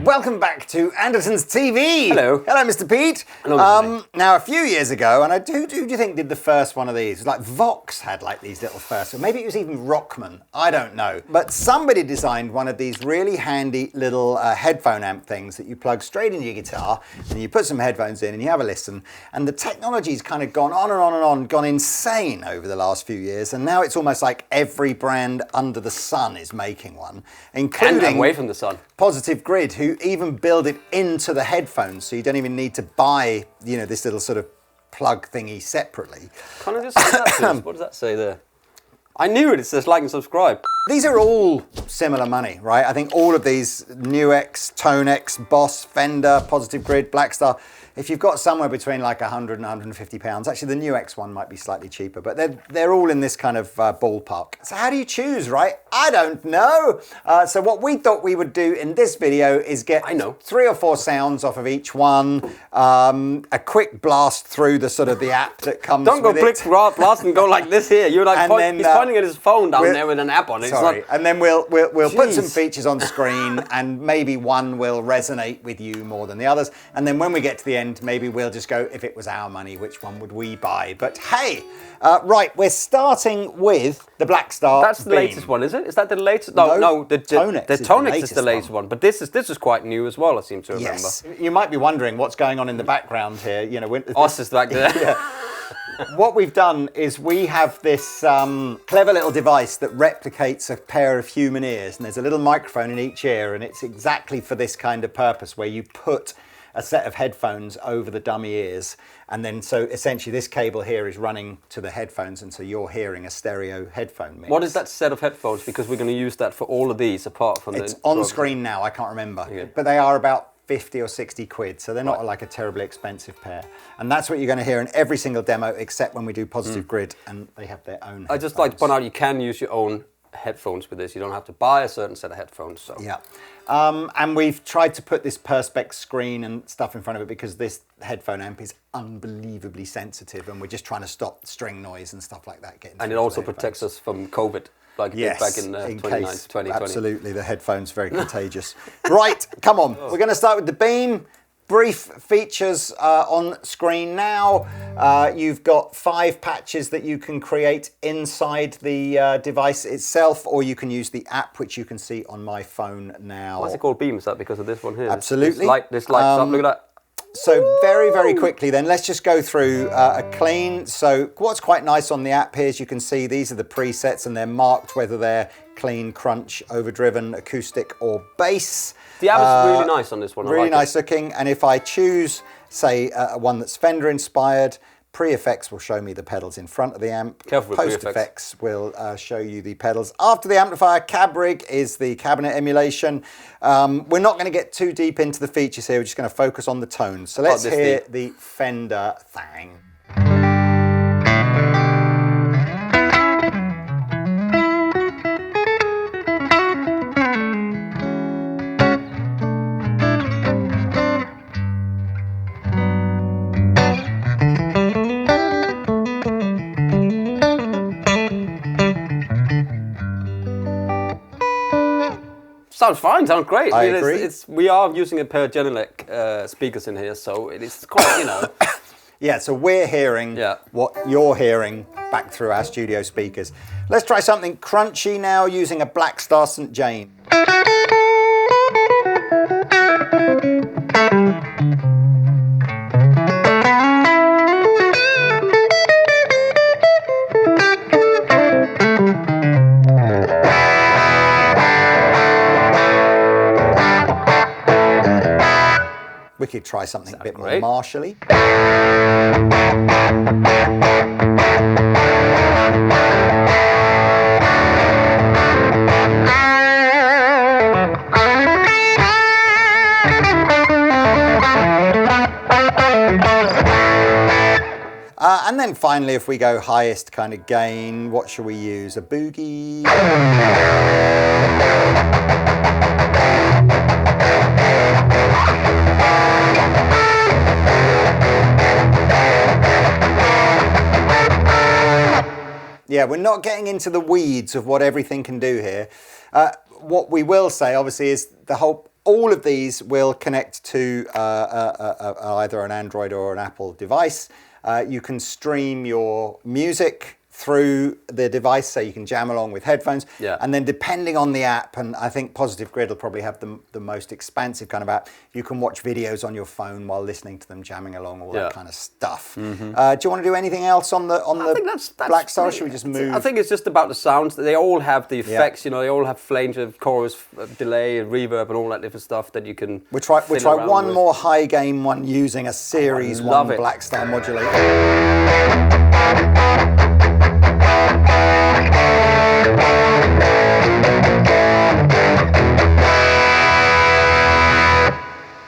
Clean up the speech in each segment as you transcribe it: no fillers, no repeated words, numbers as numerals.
Welcome back to Andertons TV. Hello. Hello, Mr. Pete. Hello, now, a few years ago, and who do you think did the first one of these? Like Vox had like these little first, or maybe it was even Rockman. I don't know. But somebody designed one of these really handy little headphone amp things that you plug straight into your guitar, and you put some headphones in and you have a listen. And the technology's kind of gone on and on and on, gone insane over the last few years. And now it's almost like every brand under the sun is making one, including And away from the sun. Positive Grid, who even build it into the headphones, so you don't even need to buy, you know, this little sort of plug thingy separately. Can I just say that, please? What does that say there? I knew it. It says like and subscribe. These are all similar money, right? I think all of these, NUX, TONEX, Boss, Fender, Positive Grid, Blackstar, if you've got somewhere between like 100 and 150 pounds, actually the NUX one might be slightly cheaper, but they're all in this kind of ballpark. So how do you choose, right? I don't know. So what we thought we would do in this video is get 3 or 4 sounds off of each one, a quick blast through the sort of the app that comes with it. Don't go quick blast and go like this here. You're like, he's pointing at his phone down there with an app on it. Sorry, and then we'll put some features on screen, and maybe one will resonate with you more than the others. And then when we get to the end, maybe we'll just go, if it was our money, which one would we buy? But hey, right, we're starting with the Blackstar. That's the latest one, is it? Is that the latest? No, the TONEX is the latest one. But this is quite new as well, I seem to remember. Yes. You might be wondering what's going on in the background here. You know, Us is back there. Yeah. What we've done is we have this clever little device that replicates a pair of human ears, and there's a little microphone in each ear, and it's exactly for this kind of purpose, where you put a set of headphones over the dummy ears, and then so essentially this cable here is running to the headphones, and so you're hearing a stereo headphone mix. What is that set of headphones? Because we're going to use that for all of these, apart from it's on screen now, I can't remember, but they are about 50 or 60 quid, so they're not like a terribly expensive pair. And that's what you're going to hear in every single demo, except when we do Positive Grid, and they have their own headphones. I just like to point out you can use your own headphones with this. You don't have to buy a certain set of headphones. So. Yeah. And we've tried to put this Perspex screen and stuff in front of it because this headphone amp is unbelievably sensitive, and we're just trying to stop string noise and stuff like that getting. And it also protects us from COVID. Like it did back in 2020. Absolutely, the headphone's very contagious. Right, come on. We're going to start with the Beam. Brief features on screen now. You've got 5 patches that you can create inside the device itself, or you can use the app, which you can see on my phone now. What's it called Beam? Is that because of this one here? Absolutely. This lights up, look at that. So very, very quickly then, let's just go through a clean. So what's quite nice on the app here is you can see these are the presets, and they're marked whether they're clean, crunch, overdriven, acoustic or bass. The app is really nice on this one. Really nice looking. And if I choose, say, one that's Fender inspired, pre-effects will show me the pedals in front of the amp. Careful with Post-effects will show you the pedals after the amplifier. Cab rig is the cabinet emulation. We're not going to get too deep into the features here. We're just going to focus on the tones. So let's hear the Fender thing. Sounds fine, sounds great. I agree. We are using a pair of Genelec speakers in here, so it's quite, you know. Yeah, so we're hearing what you're hearing back through our studio speakers. Let's try something crunchy now using a Blackstar St. Jane. We could try something a bit more martially. And then finally, if we go highest kind of gain, what shall we use? A boogie? Yeah, we're not getting into the weeds of what everything can do here. What we will say, obviously, is the whole all of these will connect to either an Android or an Apple device. You can stream your music through the device, so you can jam along with headphones. Yeah. And then depending on the app, and I think Positive Grid will probably have the most expansive kind of app, you can watch videos on your phone while listening to them jamming along, all that kind of stuff. Mm-hmm. Do you want to do anything else on the Blackstar? Should we just move? I think it's just about the sounds. They all have the effects, you know, they all have flange of chorus, delay, reverb, and all that different stuff that you can. We'll try one more high gain one using a Series 1 Blackstar modulator.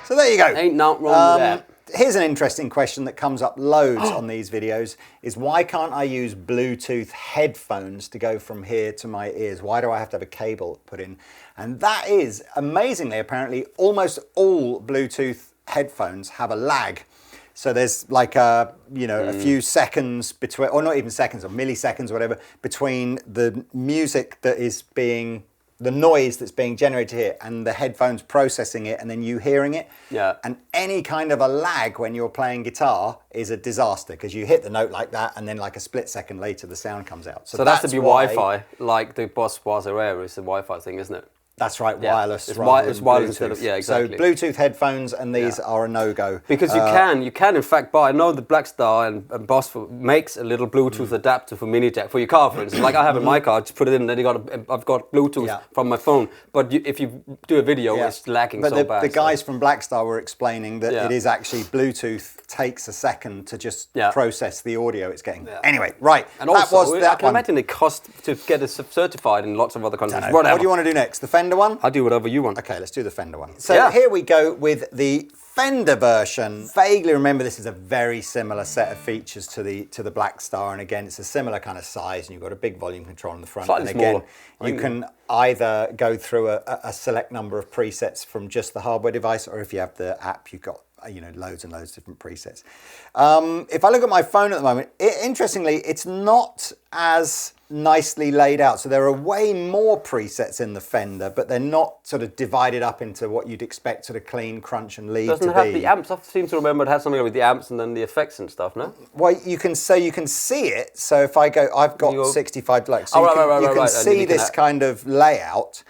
So there you go. Ain't nothing wrong with that. Here's an interesting question that comes up loads on these videos, is why can't I use Bluetooth headphones to go from here to my ears? Why do I have to have a cable put in? And that is, amazingly, apparently, almost all Bluetooth headphones have a lag. So there's like a few seconds between, or not even seconds, or milliseconds or whatever, between the music that is being, the noise that's being generated here and the headphones processing it and then you hearing it. Yeah. And any kind of a lag when you're playing guitar is a disaster, because you hit the note like that and then like a split second later the sound comes out. So that's to be Wi-Fi, like the Boss Air is the Wi-Fi thing, isn't it? That's right, wireless. It's wireless instead of, exactly. So Bluetooth headphones and these are a no-go. Because you can in fact buy, I know the Blackstar and Boss makes a little Bluetooth adapter for mini jack for your car, for instance. Like I have in my car, just put it in, then I've got Bluetooth from my phone. But if you do a video, it's lagging so bad. The guys from Blackstar were explaining that it is actually Bluetooth takes a second to just process the audio it's getting. Yeah. Anyway, right. And also, I can imagine it costs to get it certified in lots of other countries. What do you want to do next? The Fender one? I'll do whatever you want. Okay, let's do the Fender one. So here we go with the Fender version. Vaguely remember this is a very similar set of features to the Blackstar, and again it's a similar kind of size, and you've got a big volume control on the front. Slightly and again, smaller. you can either go through a select number of presets from just the hardware device, or if you have the app, you've got loads and loads of different presets. If I look at my phone at the moment, interestingly, it's not as nicely laid out. So there are way more presets in the Fender, but they're not sort of divided up into what you'd expect sort of clean, crunch and lead to be. Doesn't it have the amps? I seem to remember it had something with the amps and then the effects and stuff, no? Well, you can see it. So if I go, I've got 65 Deluxe. So you can see this kind of layout.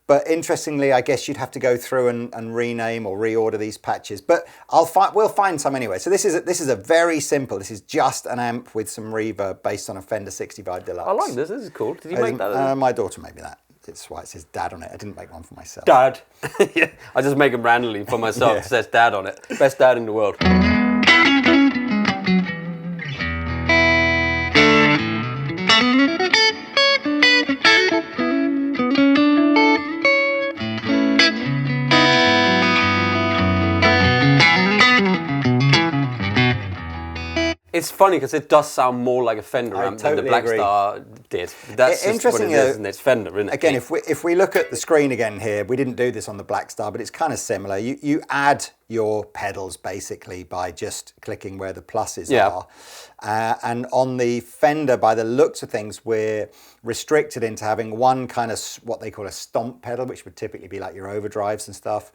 But interestingly, I guess you'd have to go through and rename or reorder these patches. But we'll find some anyway. So this is a very simple. This is just an amp with some reverb based on a Fender 65 Deluxe. I like this. This is cool. Did you make that? My daughter made me that. It's why it says Dad on it. I didn't make one for myself. Dad. Yeah. I just make them randomly for myself. It says Dad on it. Best dad in the world. It's funny because it does sound more like a Fender amp than the Blackstar did. That's just what it is, and it's Fender, isn't it? Again, if we look at the screen again here, we didn't do this on the Blackstar, but it's kind of similar. You add your pedals basically by just clicking where the pluses are. And on the Fender, by the looks of things, we're restricted into having one kind of what they call a stomp pedal, which would typically be like your overdrives and stuff.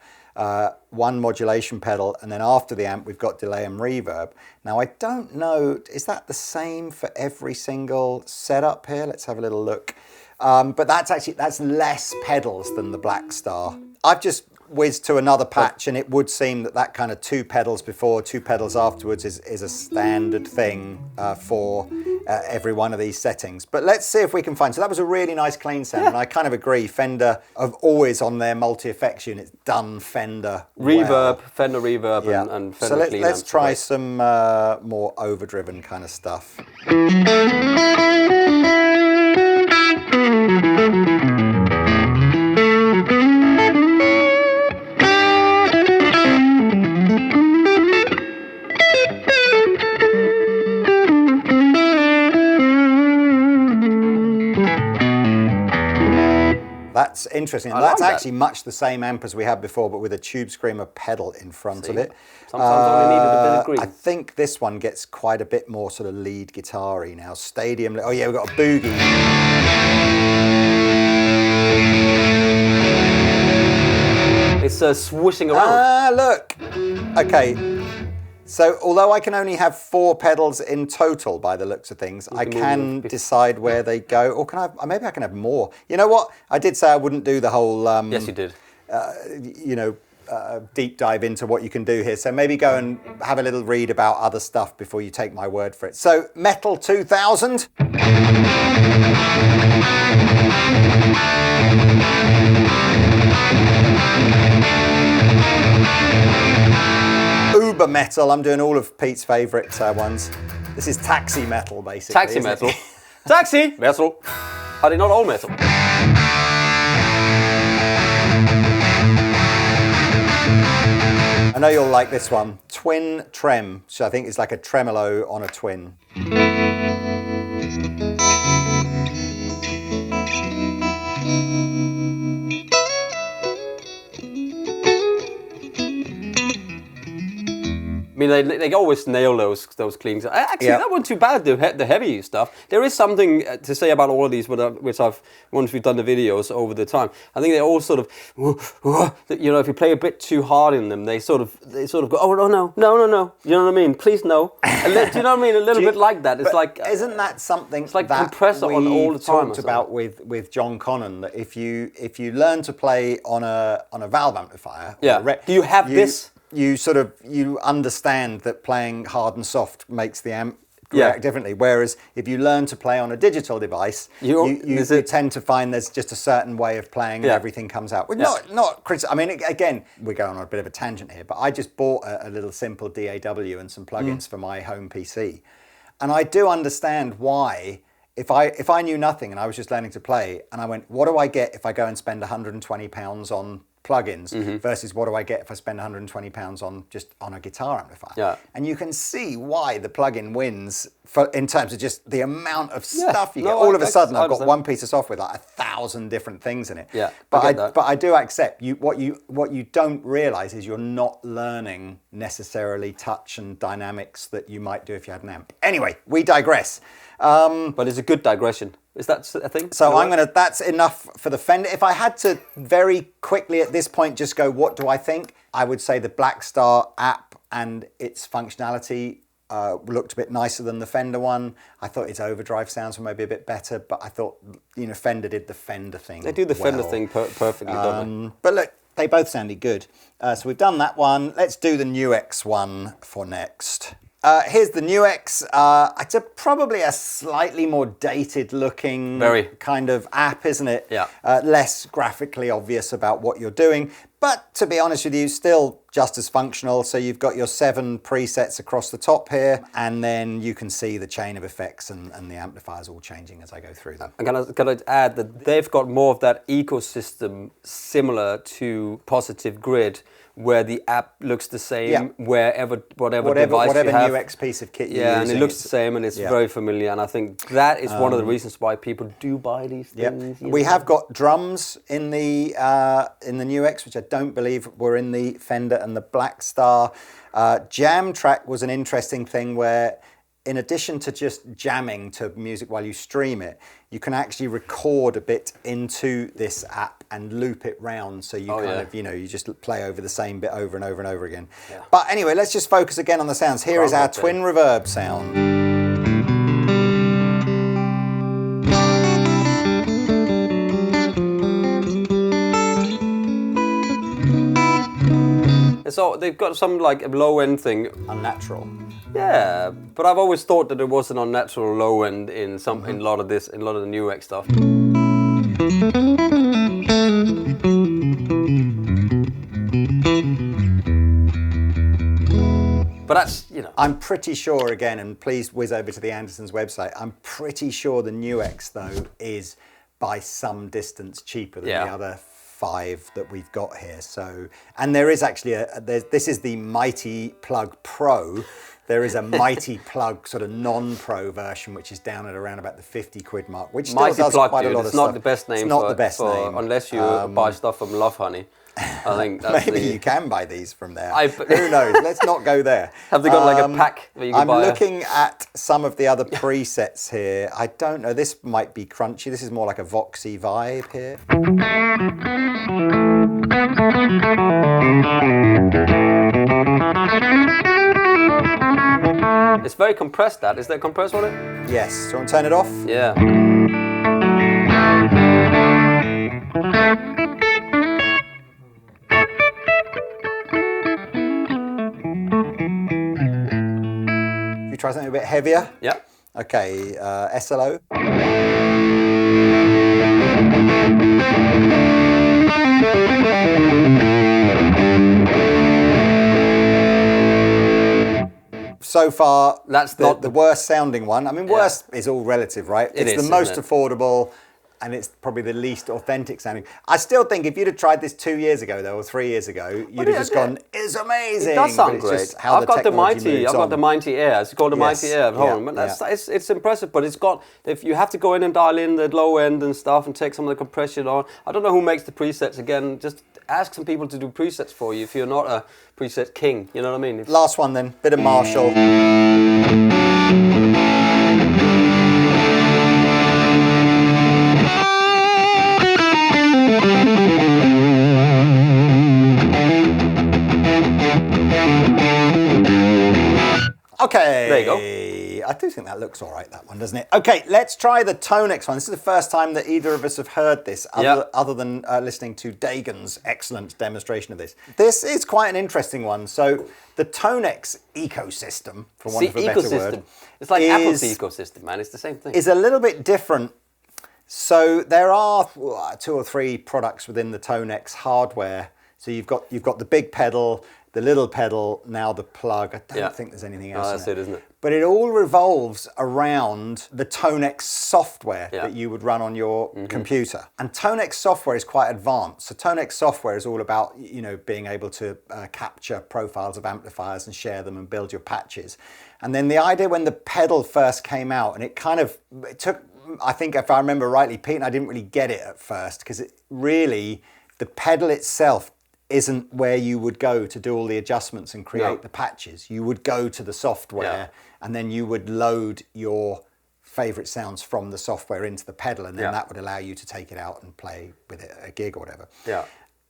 One modulation pedal, and then after the amp we've got delay and reverb. Now I don't know, is that the same for every single setup here? Let's have a little look. But that's less pedals than the Blackstar. I've just whizzed to another patch, and it would seem that kind of 2 pedals before, 2 pedals afterwards is a standard thing for every one of these settings. But let's see if we can find. So that was a really nice clean sound, and I kind of agree. Fender have always on their multi-effects units done Fender reverb, well. Fender reverb, and Fender clean. So let's try some more overdriven kind of stuff. That's interesting. And that's actually much the same amp as we had before, but with a Tube Screamer pedal in front of it. Sometimes only needed a bit of green. I think this one gets quite a bit more sort of lead guitar-y now. Stadium. Oh yeah, we've got a boogie. swooshing around. Ah, look. Okay. So although I can only have 4 pedals in total by the looks of things, I can decide where they go. Or can I? Maybe I can have more. You know what? I did say I wouldn't do the whole. Yes, you did. Deep dive into what you can do here. So maybe go and have a little read about other stuff before you take my word for it. So Metal 2000. Uber metal. I'm doing all of Pete's favourite ones. This is taxi metal, basically. Taxi metal. Taxi metal. Are they not all metal? I know you'll like this one. Twin trem. So I think it's like a tremolo on a twin. I mean, they always nail those cleans. Actually, that wasn't too bad, the heavy stuff. There is something to say about all of these, which once we've done the videos over the time, I think they all sort of, you know, if you play a bit too hard in them, they sort of go, oh, no. You know what I mean? Please, no. Do you know what I mean? A little bit like that. It's like... Isn't that something it's like that compressor on all the time talked about with John Connon, that if you learn to play on a valve amplifier... Do you have this? You understand that playing hard and soft makes the amp react differently. Whereas if you learn to play on a digital device, you tend to find there's just a certain way of playing and everything comes out. Well, not critical. I mean, again, we're going on a bit of a tangent here, but I just bought a little simple DAW and some plugins for my home PC, and I do understand why. If I knew nothing and I was just learning to play, and I went, what do I get if I go and spend £120 on plugins versus what do I get if I spend £120 on a guitar amplifier? Yeah. And you can see why the plugin wins in terms of just the amount of stuff you get. No, All of a sudden, I've got one piece of software with like 1,000 different things in it. Yeah, but I do accept what you don't realise is you're not learning necessarily touch and dynamics that you might do if you had an amp. Anyway, we digress. But it's a good digression. Is that a thing? So that's enough for the Fender. If I had to very quickly at this point just go, what do I think? I would say the Blackstar app and its functionality looked a bit nicer than the Fender one. I thought its overdrive sounds were maybe a bit better, but I thought, Fender did the Fender thing. They do the Fender thing perfectly, don't they? But look, they both sounded good. So we've done that one. Let's do the NUX one for next. Here's the NUX. It's probably a slightly more dated looking kind of app, isn't it? Yeah. Less graphically obvious about what you're doing. But to be honest with you, still just as functional. So you've got your 7 presets across the top here, and then you can see the chain of effects and the amplifiers all changing as I go through them. I'm gonna add that they've got more of that ecosystem similar to Positive Grid, where the app looks the same whatever device you have. NUX piece of kit you're using. using. And it looks the same and it's very familiar, and I think that is one of the reasons why people do buy these things. We have got drums in the NUX, which I don't believe were in the Fender and the Blackstar. Jam track was an interesting thing where, in addition to just jamming to music while you stream it, you can actually record a bit into this app and loop it round, so you you just play over the same bit over and over and over again. Yeah. But anyway, let's just focus again on the sounds. Here is our twin reverb sound. So they've got some like low end thing. Unnatural. Yeah, but I've always thought that there was an unnatural low end in a lot of the NUX stuff. But that's, I'm pretty sure, again, and please whiz over to the Andertons website, I'm pretty sure the NUX, though, is by some distance cheaper than the other 5 that we've got here. So, and there is actually this is the Mighty Plug Pro. There is a Mighty Plug sort of non-pro version, which is down at around about the 50 quid mark, which still Mighty does Plug, quite a lot of it's stuff. not the best name. It's not the best name. Unless you buy stuff from Love Honey. I think that's maybe you can buy these from there. Who knows? Let's not go there. Have they got like a pack where you can buy? I'm looking at some of the other presets here. I don't know. This might be crunchy. This is more like a Voxy vibe here. It's very compressed, that. Is there a compressor on it? Yes. Do you want to turn it off? Yeah. If you try something a bit heavier? Yeah. Okay, SLO. So far, that's not the worst sounding one. I mean, worst is all relative, right? It's the most affordable, and it's probably the least authentic sounding. I still think if you'd have tried this 2 years ago, though, or 3 years ago, you'd have just gone, "It's amazing." It does sound great. Just how I've got the Mighty Air. It's called the Yes. Mighty Air at home. It's impressive, but it's got, if you have to go in and dial in the low end and stuff and take some of the compression on. I don't know who makes the presets again. Just ask some people to do presets for you if you're not a preset king. You know what I mean? Last one then, bit of Marshall. Okay. There you go. I do think that looks all right, that one, doesn't it? Okay, let's try the TONEX one. This is the first time that either of us have heard this, other than listening to Dagon's excellent demonstration of this. This is quite an interesting one. So the TONEX ecosystem, for want of a better word. It's like Apple's ecosystem, man. It's the same thing. Is a little bit different. So there are 2 or 3 products within the TONEX hardware. So you've got the big pedal, the little pedal, now the plug. I don't think there's anything else. Oh, that's it, isn't it? But it all revolves around the TONEX software that you would run on your computer. And TONEX software is quite advanced. So TONEX software is all about, you know, being able to capture profiles of amplifiers and share them and build your patches. And then the idea when the pedal first came out, and it took, I think if I remember rightly, Pete and I didn't really get it at first, because it really, the pedal itself isn't where you would go to do all the adjustments and create the patches. You would go to the software and then you would load your favorite sounds from the software into the pedal, and then that would allow you to take it out and play with it at a gig or whatever. Yeah.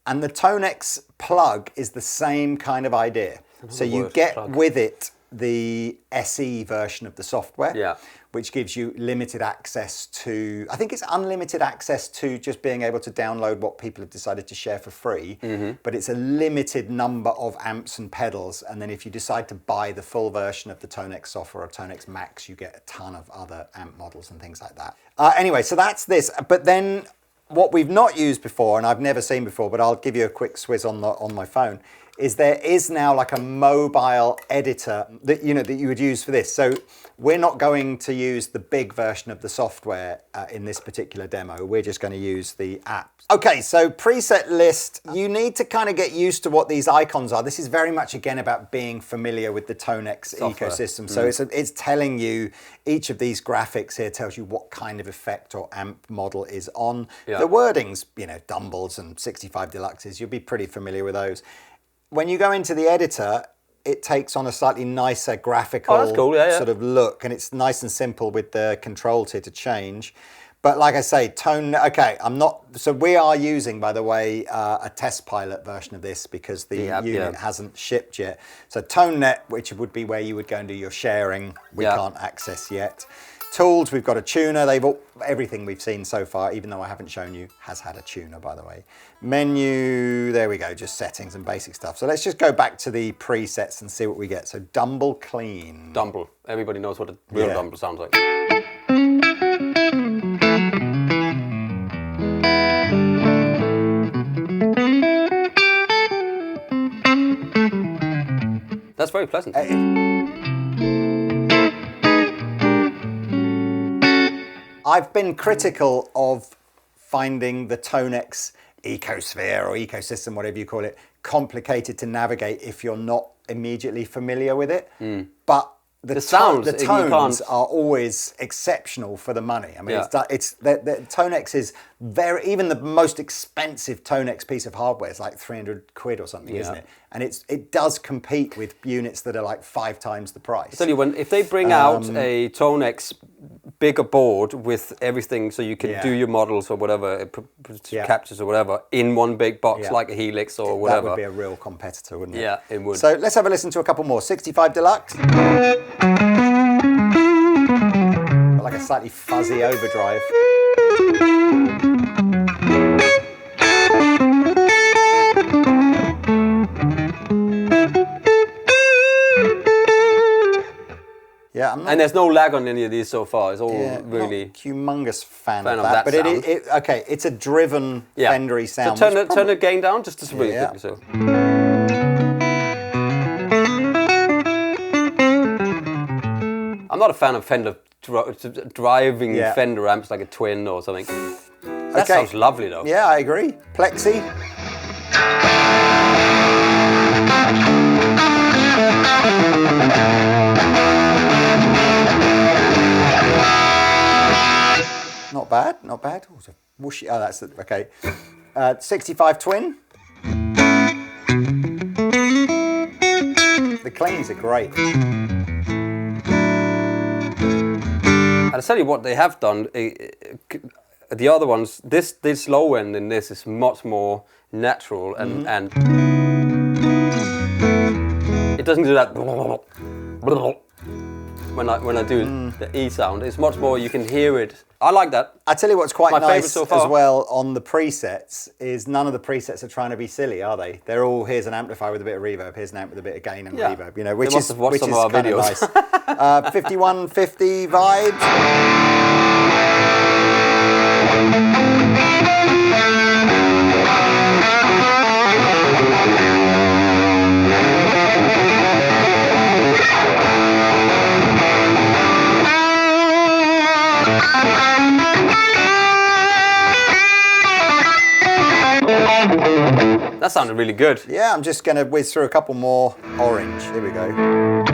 And the TONEX plug is the same kind of idea. So you get with it the SE version of the software, which gives you limited access to, I think it's unlimited access to just being able to download what people have decided to share for free, but it's a limited number of amps and pedals, and then if you decide to buy the full version of the TONEX software or TONEX Max, you get a ton of other amp models and things like that. Anyway, so that's this, but then what we've not used before, and I've never seen before, but I'll give you a quick swizz on my phone, is there is now like a mobile editor that you would use for this. So we're not going to use the big version of the software in this particular demo. We're just going to use the app. Okay, so preset list. You need to kind of get used to what these icons are. This is very much again about being familiar with the TONEX ecosystem. So it's telling you, each of these graphics here tells you what kind of effect or amp model is on. The wordings, Dumbles and 65 Deluxes, you'll be pretty familiar with those. When you go into the editor, it takes on a slightly nicer graphical sort of look, and it's nice and simple with the controls here to change. But like I say, so we are using, by the way, a test pilot version of this because the unit hasn't shipped yet. So ToneNet, which would be where you would go and do your sharing, we can't access yet. Tools, we've got a tuner. Everything we've seen so far, even though I haven't shown you, has had a tuner, by the way. Menu, there we go, just settings and basic stuff. So let's just go back to the presets and see what we get. So Dumble Clean. Dumble. Everybody knows what a real Dumble sounds like. That's very pleasant. I've been critical of finding the TONEX ecosphere or ecosystem, whatever you call it, complicated to navigate if you're not immediately familiar with it. But the tones are always exceptional for the money. I mean, the TONEX is even the most expensive TONEX piece of hardware is like 300 quid or something, isn't it? And it does compete with units that are like 5 times the price. I tell you, if they bring out a TONEX bigger board with everything, so you can do your models or whatever, captures or whatever, in one big box, like a Helix or whatever. That would be a real competitor, wouldn't it? Yeah, it would. So let's have a listen to a couple more. 65 Deluxe. Like a slightly fuzzy overdrive. Yeah, and there's no lag on any of these so far. It's all really not humongous fan of that. But it's a driven Fendery sound. So turn the gain down just really quickly. So. I'm not a fan of Fender driving Fender amps like a Twin or something. That sounds lovely though. Yeah, I agree. Plexi. Not bad, not bad. Oh, it's a whooshy. Oh, that's it. Okay. 65 Twin. The cleans are great. I'll tell you what they have done. The other ones, this low end in this is much more natural and it doesn't do that when I do the E sound. It's much more, you can hear it. I like that. I tell you what's quite nice so far as well on the presets is none of the presets are trying to be silly, are they? They're all, here's an amplifier with a bit of reverb, here's an amp with a bit of gain and reverb, you know, which is kind of nice. 5150 vibes. That sounded really good. Yeah, I'm just going to whiz through a couple more orange. Here we go.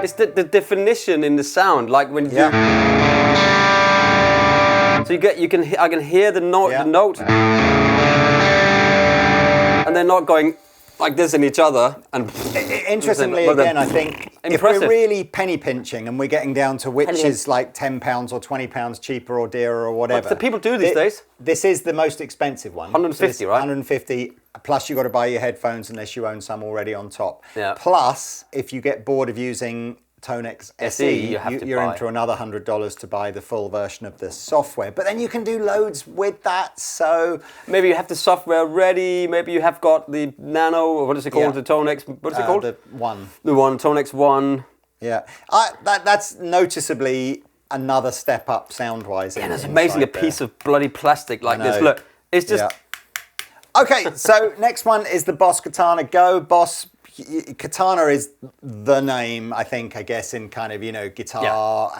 It's the definition in the sound, like when you so I can hear the note, and they're not going like this in each other. And interestingly, again, I think if we're really penny pinching and we're getting down to which is like £10 or £20 cheaper or dearer or whatever, what do people do these days? This is the most expensive one. 150, right? 150. Plus, you got to buy your headphones unless you own some already on top. Yeah. Plus, if you get bored of using TONEX SE, you're into another $100 to buy the full version of the software. But then you can do loads with that, so... Maybe you have the software ready, maybe you have got the Nano, or what is it called, the TONEX, what is it called? The One. The One, TONEX One. Yeah, that's noticeably another step up sound-wise. Yeah, that's amazing, a piece of bloody plastic like this. Look, it's just... Yeah. Okay, so next one is the Boss Katana Go. Boss Katana is the name, I guess, in kind of, little guitar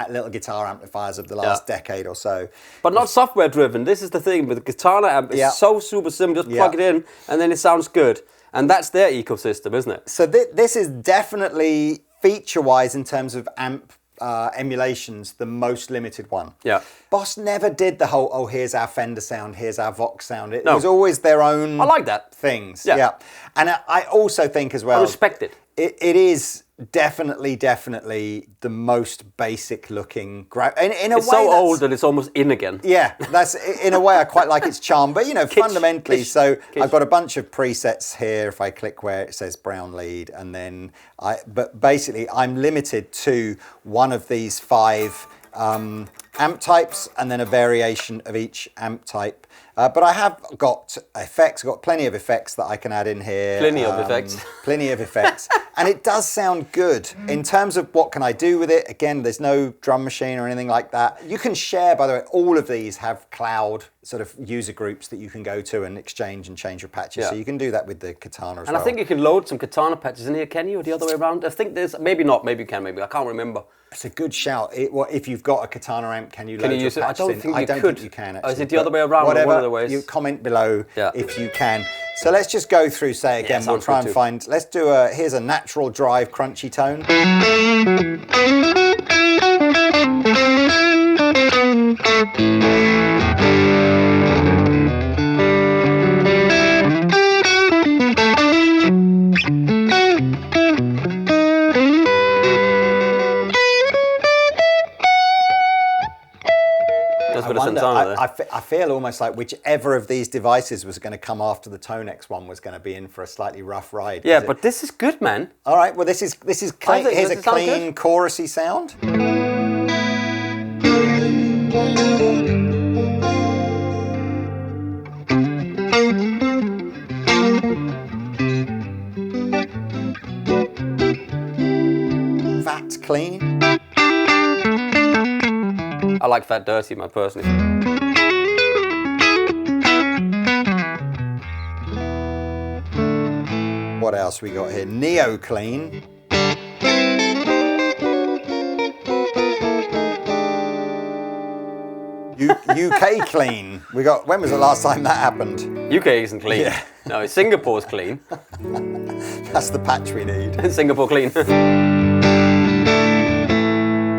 amplifiers of the last decade or so. But not software driven. This is the thing with the Katana amp. It's so super simple. Just plug it in and then it sounds good. And that's their ecosystem, isn't it? So this is definitely feature-wise in terms of amp emulations, the most limited one. Yeah. Boss never did the whole, here's our Fender sound, here's our Vox sound. It was always their own I like that. things. Yeah. And I also think as well... I respect it. It is definitely the most basic looking... It's so old that it's almost in again. Yeah, that's in a way I quite like its charm. But, fundamentally, I've got a bunch of presets here. If I click where it says brown lead, and then but basically I'm limited to one of these 5 amp types and then a variation of each amp type. But I have got effects, I've got plenty of effects that I can add in here. Plenty of effects. Plenty of effects. And it does sound good. In terms of what can I do with it, again, there's no drum machine or anything like that. You can share, by the way, all of these have cloud sort of user groups that you can go to and exchange and change your patches. So you can do that with the Katana as well. And I think you can load some Katana patches in here, can you, or the other way around? I think there's, maybe not, maybe you can, maybe, I can't remember. It's a good shout. If you've got a Katana amp, can you load your use it? patches in? I don't think you can, actually. Oh, is it the other way around? Whatever, one of the ways? you comment below if you can. So let's just go through, say again, we'll try and find, let's do here's a natural drive crunchy tone. I feel almost like whichever of these devices was going to come after the TONEX one was going to be in for a slightly rough ride. Yeah, but this is good, man. All right, well this is clean. Here's a clean chorusy sound. Fat clean. I like Fat Dirty, man, personally. What else we got here? Neo clean. UK clean. We got. When was the last time that happened? UK isn't clean. Yeah. No, Singapore's clean. That's the patch we need. Singapore clean.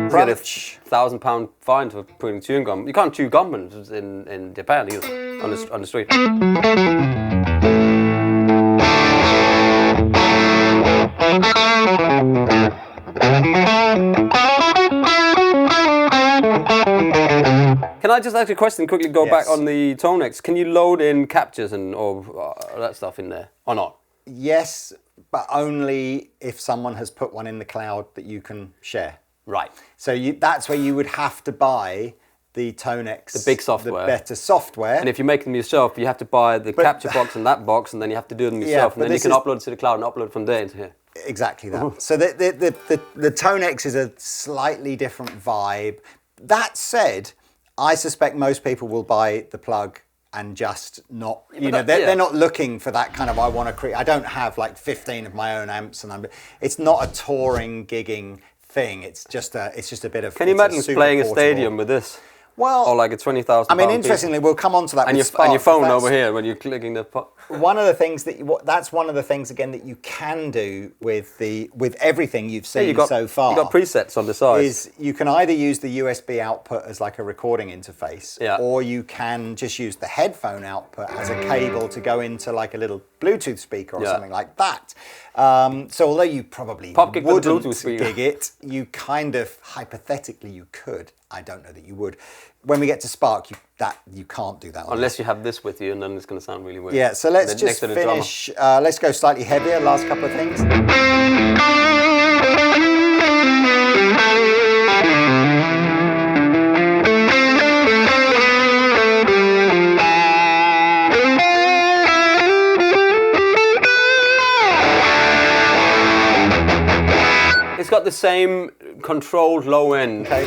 Crunch. £1,000 fine for putting chewing gum. You can't chew gum in Japan either, on the street. Can I just ask you a question, quickly go back on the TONEX? Can you load in captures and or that stuff in there, or not? Yes, but only if someone has put one in the cloud that you can share. Right. So that's where you would have to buy the TONEX, the big software, the better software. And if you make them yourself, you have to buy the capture box and that box, and then you have to do them yourself, and then you can upload it to the cloud and upload from there into here. Exactly that. So the TONEX is a slightly different vibe. That said, I suspect most people will buy the plug and just not, they're not looking for that kind of, I want to create, I don't have like 15 of my own amps, and it's not a touring, gigging thing. It's just a bit of. Can you imagine playing a stadium with this? Well, or like a 20,000. I mean, interestingly, we'll come on to that. And your phone over here when you're clicking the. One of the things that's one of the things again that you can do with everything you've seen so far. You've got presets on the side. Is you can either use the USB output as like a recording interface, or you can just use the headphone output as a cable to go into like a little Bluetooth speaker or something like that. So although you probably wouldn't gig it, you kind of hypothetically you could. I don't know that you would. When we get to Spark, you can't do that. Unless you have this with you, and then it's going to sound really weird. Yeah, so let's just finish. Let's go slightly heavier, last couple of things. It's got the same controlled low end. Okay.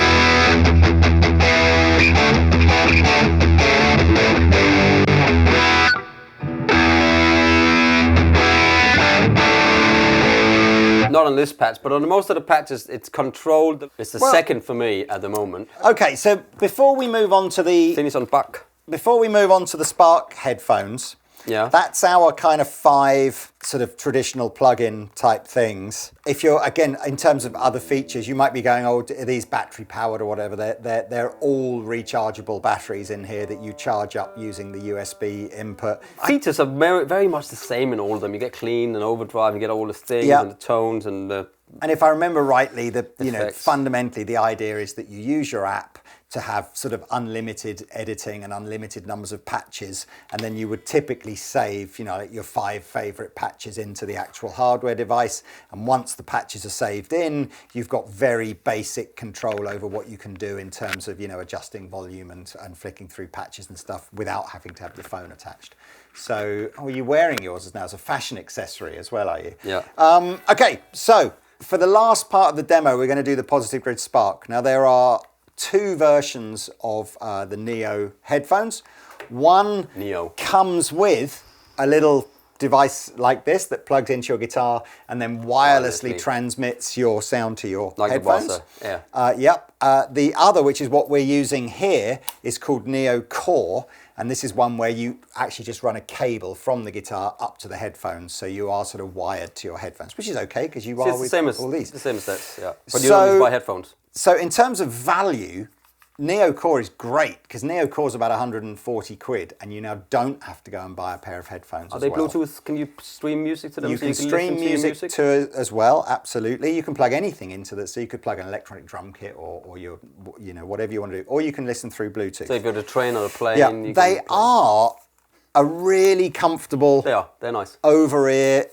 Not on this patch, but on most of the patches, it's controlled. It's the second for me at the moment. Okay, so before we move on to the finish on back. Before we move on to the Spark headphones, that's our kind of 5 sort of traditional plug-in type things. If you're, again, in terms of other features, you might be going, oh, are these battery powered or whatever? They're all rechargeable batteries in here that you charge up using the USB input. Features are very much the same in all of them. You get clean and overdrive, you get all the things and the tones and the... And if I remember rightly, fundamentally the idea is that you use your app to have sort of unlimited editing and unlimited numbers of patches, and then you would typically save, you know, like your 5 favorite patches into the actual hardware device, and once the patches are saved in, you've got very basic control over what you can do in terms of, you know, adjusting volume and flicking through patches and stuff without having to have your phone attached. So, are you wearing yours now as a fashion accessory as well, are you? Yeah. Okay, so for the last part of the demo, we're going to do the Positive Grid Spark. Now, there are 2 versions of the Neo headphones. One comes with a little device like this that plugs into your guitar and then wirelessly transmits your sound to your headphones. Yep. The other, which is what we're using here, is called Neo Core, and this is one where you actually just run a cable from the guitar up to the headphones, so you are sort of wired to your headphones, which is okay because you are with all these. It's the same as that, yeah. But you don't need to buy headphones. So in terms of value, Neo Core is great because Neo Core is about 140 quid, and you now don't have to go and buy a pair of headphones. Are they Bluetooth? Can you stream music to them? You can stream music to it as well. Absolutely, you can plug anything into that. So you could plug an electronic drum kit or your, you know, whatever you want to do, or you can listen through Bluetooth. So if you're on a train or a plane, yeah, they are a really comfortable. They're nice. Over-ear.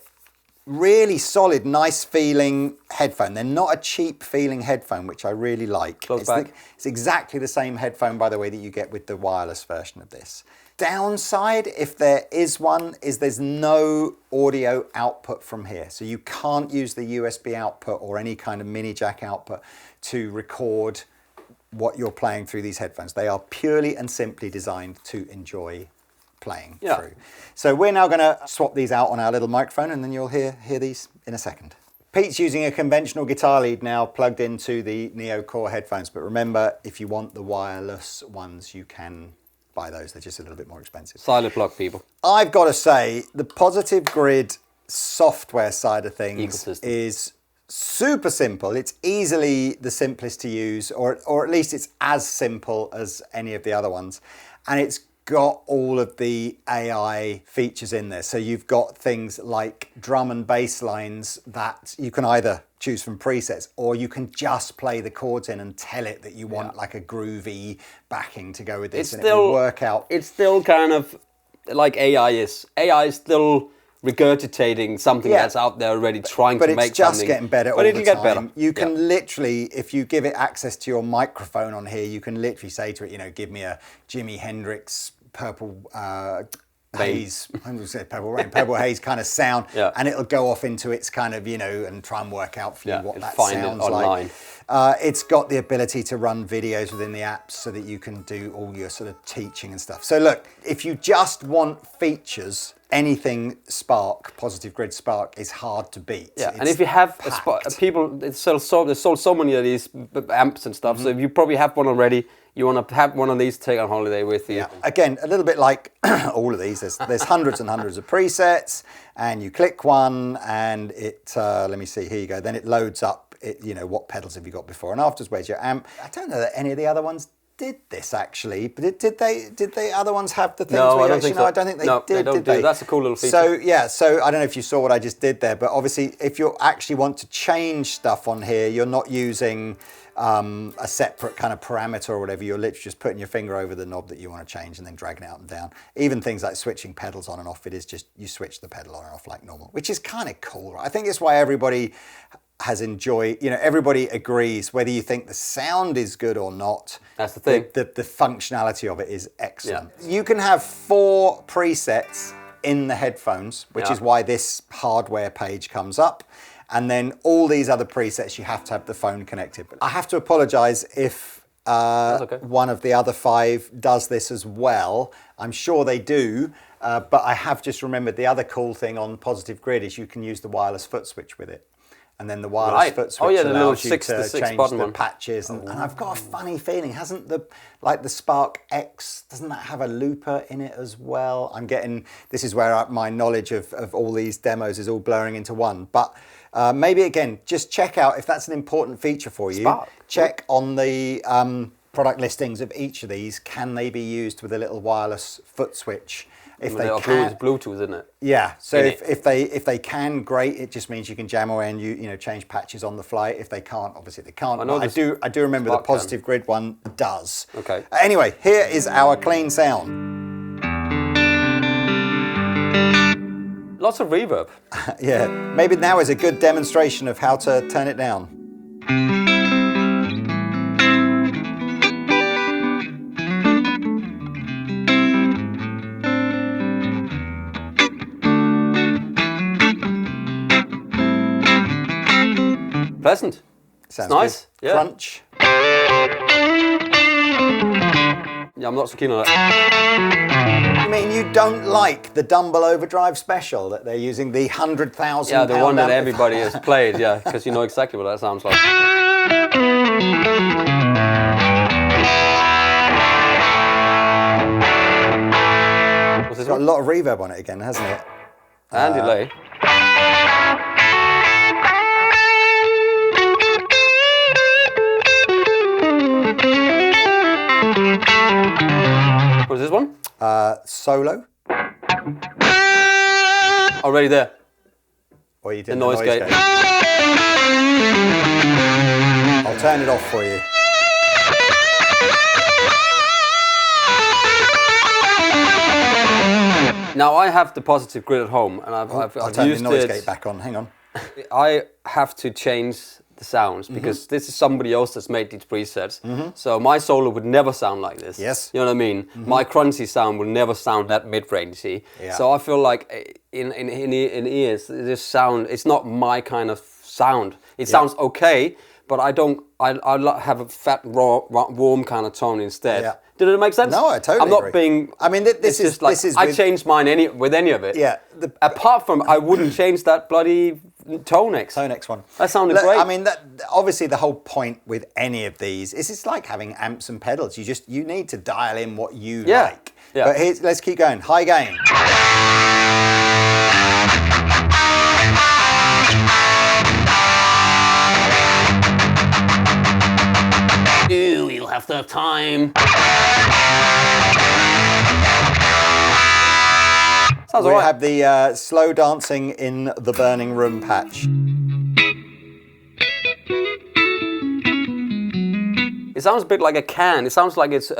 Really solid, nice feeling headphone. They're not a cheap feeling headphone, which I really like. It's exactly the same headphone, by the way, that you get with the wireless version of this. Downside, if there is one, is there's no audio output from here. So you can't use the USB output or any kind of mini jack output to record what you're playing through these headphones. They are purely and simply designed to enjoy playing through. So we're now going to swap these out on our little microphone, and then you'll hear these in a second. Pete's using a conventional guitar lead now plugged into the Neo Core headphones, but remember, if you want the wireless ones, you can buy those. They're just a little bit more expensive. Silent plug, people. I've got to say, the Positive Grid software side of things is super simple. It's easily the simplest to use, or at least it's as simple as any of the other ones. And it's got all of the AI features in there. So you've got things like drum and bass lines that you can either choose from presets, or you can just play the chords in and tell it that you want like a groovy backing to go with this, and it will work out. It's still kind of like AI is. AI is still regurgitating something that's out there already, trying to make something. But it's just getting better all the time. Get better. You can literally, if you give it access to your microphone on here, you can literally say to it, you know, give me a Jimi Hendrix Purple Haze, I'm going to say Purple Rain, Purple Haze kind of sound, and it'll go off into its kind of, you know, and try and work out for you what that sounds like. It's got the ability to run videos within the apps so that you can do all your sort of teaching and stuff. So look, if you just want features, anything Spark, Positive Grid Spark, is hard to beat. Yeah, and if you have a Spark, they sold so many of these amps and stuff, so if you probably have one already, you want to have one of these to take on holiday with you. Yeah. Again, a little bit like all of these, there's hundreds and hundreds of presets, and you click one, and it, let me see, here you go, then it loads up, you know, what pedals have you got before and afters, where's your amp. I don't know that any of the other ones did this actually, but did the other ones have the things? No, I don't think so. I don't think they did. They don't do. That's a cool little feature. So yeah, so I don't know if you saw what I just did there, but obviously if you actually want to change stuff on here, you're not using a separate kind of parameter or whatever. You're literally just putting your finger over the knob that you want to change and then dragging it up and down. Even things like switching pedals on and off, it is just you switch the pedal on and off like normal, which is kind of cool. Right? I think it's why everybody has enjoyed, you know, everybody agrees, whether you think the sound is good or not. That's the thing. The functionality of it is excellent. Yeah. You can have 4 presets in the headphones, which is why this hardware page comes up. And then all these other presets, you have to have the phone connected. But I have to apologize if one of the other 5 does this as well. I'm sure they do, but I have just remembered the other cool thing on Positive Grid is you can use the wireless foot switch with it. And then the wireless foot switch allows you to change the patches. And I've got a funny feeling, hasn't the Spark X, doesn't that have a looper in it as well? I'm getting, this is where my knowledge of all these demos is all blurring into one. But maybe again, just check out if that's an important feature for you. Check on the product listings of each of these. Can they be used with a little wireless foot switch? If they can, Bluetooth, isn't it? Yeah. So if they can, great. It just means you can jam away and you change patches on the fly. If they can't, obviously they can't. I do remember the Positive Grid one does. Okay. Anyway, here is our clean sound. Lots of reverb. Yeah. Maybe now is a good demonstration of how to turn it down. Pleasant. Sounds nice. Good. Yeah. Crunch. Yeah, I'm not so keen on that. You mean you don't like the Dumble Overdrive Special that they're using, the £100,000? Yeah, the one that everybody has played, yeah, because you know exactly what that sounds like. What's this It's got one? a lot of reverb on it again, hasn't it? And delay. What is this one? Solo. Already there. Or you did The noise gate. I'll turn it off for you. Now I have the Positive Grid at home, and I've I'll turn the used noise it. gate back on. Hang on. I have to change the sounds because this is somebody else that's made these presets. So my solo would never sound like this. Yes. You know what I mean? My crunchy sound will never sound that mid-rangey. Yeah. So I feel like in ears, this sound, it's not my kind of sound. It sounds okay, but I have a fat, raw, warm kind of tone instead. Yeah. Did it make sense? No, I totally I'm not agree. being. I mean, this is just like this is I with- changed mine with any of it. Yeah. Apart from, I wouldn't change that bloody TONEX. TONEX one. That sounded Look, great. I mean, obviously the whole point with any of these is it's like having amps and pedals. You need to dial in what you like. Yeah. But let's keep going. High gain. Ooh, you'll have to have time. Sounds We alright. have the slow dancing in the burning room patch. It sounds a bit like a can. It sounds like it's. You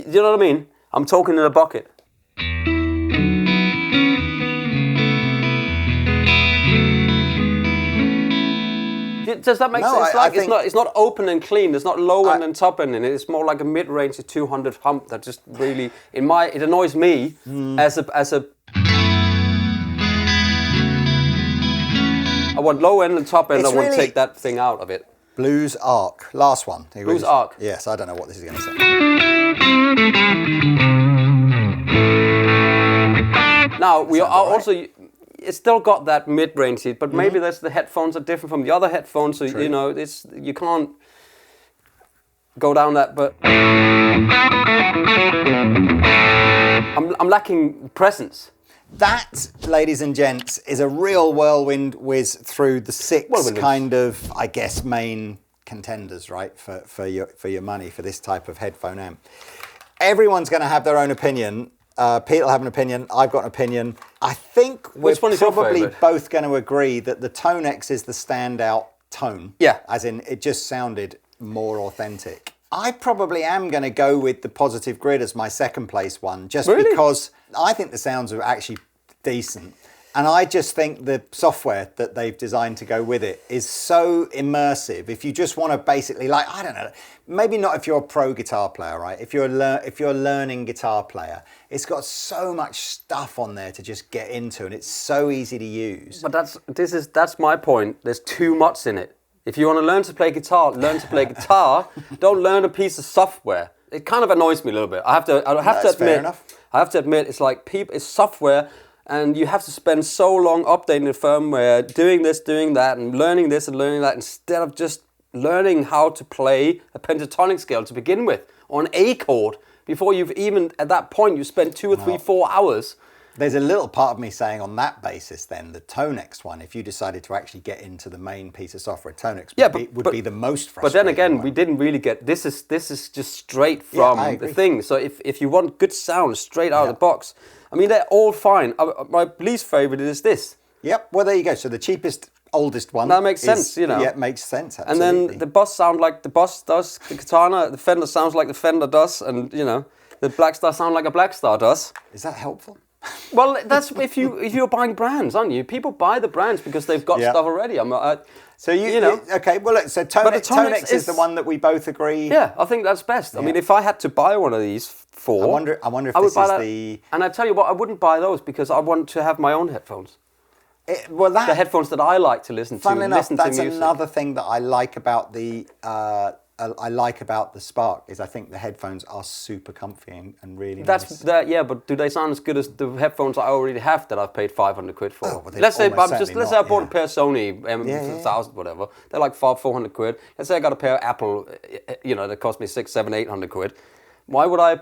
know what I mean? I'm talking in a bucket. Does that make No, sense? I think- It's not open and clean. There's not low end and top end in it. It's more like a mid-range 200 hump that just really, it annoys me as a. I want low end and top end. It's I want to really- take that thing out of it. Blues Arc. Last one. Here we Blues go. Arc. Yes, I don't know what this is going to say. Now we are Sounds all right. also. It's still got that mid-range seat, but maybe that's the headphones are different from the other headphones. So True. you know, you can't go down that. But I'm lacking presence. That, ladies and gents, is a real whirlwind whiz through the six Whirlwind whiz. kind of, I guess, main contenders, right, for your money for this type of headphone amp. Everyone's going to have their own opinion. Pete will have an opinion. I've got an opinion. I think we're Which one is your probably favourite? both going to agree that the TONEX is the standout tone. Yeah. As in, it just sounded more authentic. I probably am going to go with the Positive Grid as my second place one, just Really? because I think the sounds are actually decent. And I just think the software that they've designed to go with it is so immersive. If you just want to basically, like, I don't know, maybe not if you're a pro guitar player, right? If you're a learning guitar player, it's got so much stuff on there to just get into, and it's so easy to use. But that's my point. There's too much in it. If you want to learn to play guitar, learn to play guitar. Don't learn a piece of software. It kind of annoys me a little bit. I have to That's admit. fair enough. I have to admit, it's like it's software, and you have to spend so long updating the firmware, doing this, doing that, and learning this and learning that, instead of just learning how to play a pentatonic scale to begin with, or an A chord, before you've even, at that point, you spent 2 or 3, 4 hours. There's a little part of me saying on that basis then, the TONEX one, if you decided to actually get into the main piece of software, TONEX would be the most frustrating. But then again, we didn't really get, this is just straight from the thing. So if you want good sound straight out of the box, I mean, they're all fine. My least favorite is this. Yep, well there you go. So the cheapest, oldest one. That makes sense, you know. Yeah, it makes sense, absolutely. And then the Boss sound like the Boss does, the Katana, the Fender sounds like the Fender does, and you know, the Blackstar sound like a Blackstar does. Is that helpful? Well, that's if you're buying brands, aren't you? People buy the brands because they've got stuff already. So you know. Okay, well, look, so TONEX is the one that we both agree. Yeah, I think that's best. I mean, if I had to buy one of these four, I wonder if this is the. And I tell you what, I wouldn't buy those because I want to have my own headphones. The headphones that I like to listen to. Funnily enough, that's music. another thing that I like about the Spark is I think the headphones are super comfy and really nice. Yeah, but do they sound as good as the headphones I already have that I've paid 500 quid for? Oh, well, let's say I bought a pair of Sony M1000 whatever. They're like 400 quid. Let's say I got a pair of Apple, you know, that cost me 600, 700, 800 quid. Why would I?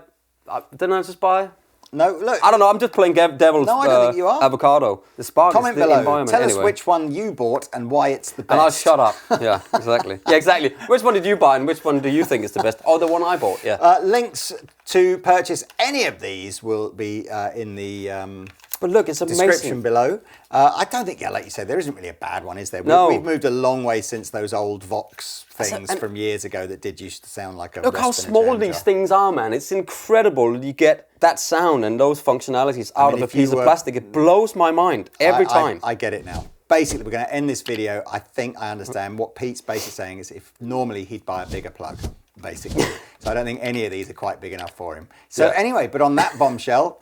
Didn't I just buy? No, look. I don't know. I'm just playing devil's I don't think you are. avocado. The Spark Comment is the below. environment. Tell anyway. us which one you bought and why it's the best. And I'll shut up. Yeah, exactly. Yeah, exactly. Which one did you buy and which one do you think is the best? Oh, the one I bought. Yeah. Links to purchase any of these will be in the but look, it's amazing. description below. I don't think, like you said, there isn't really a bad one, is there? No. We've moved a long way since those old Vox things from years ago that used to sound like a Look how small these things are, man. It's incredible. You get that sound and those functionalities out of a piece of plastic. It blows my mind every time. I get it now. Basically, we're going to end this video. I think I understand what Pete's basically saying is if normally he'd buy a bigger plug, basically. So I don't think any of these are quite big enough for him. So anyway, but on that bombshell,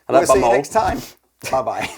we'll see you next time. Bye-bye.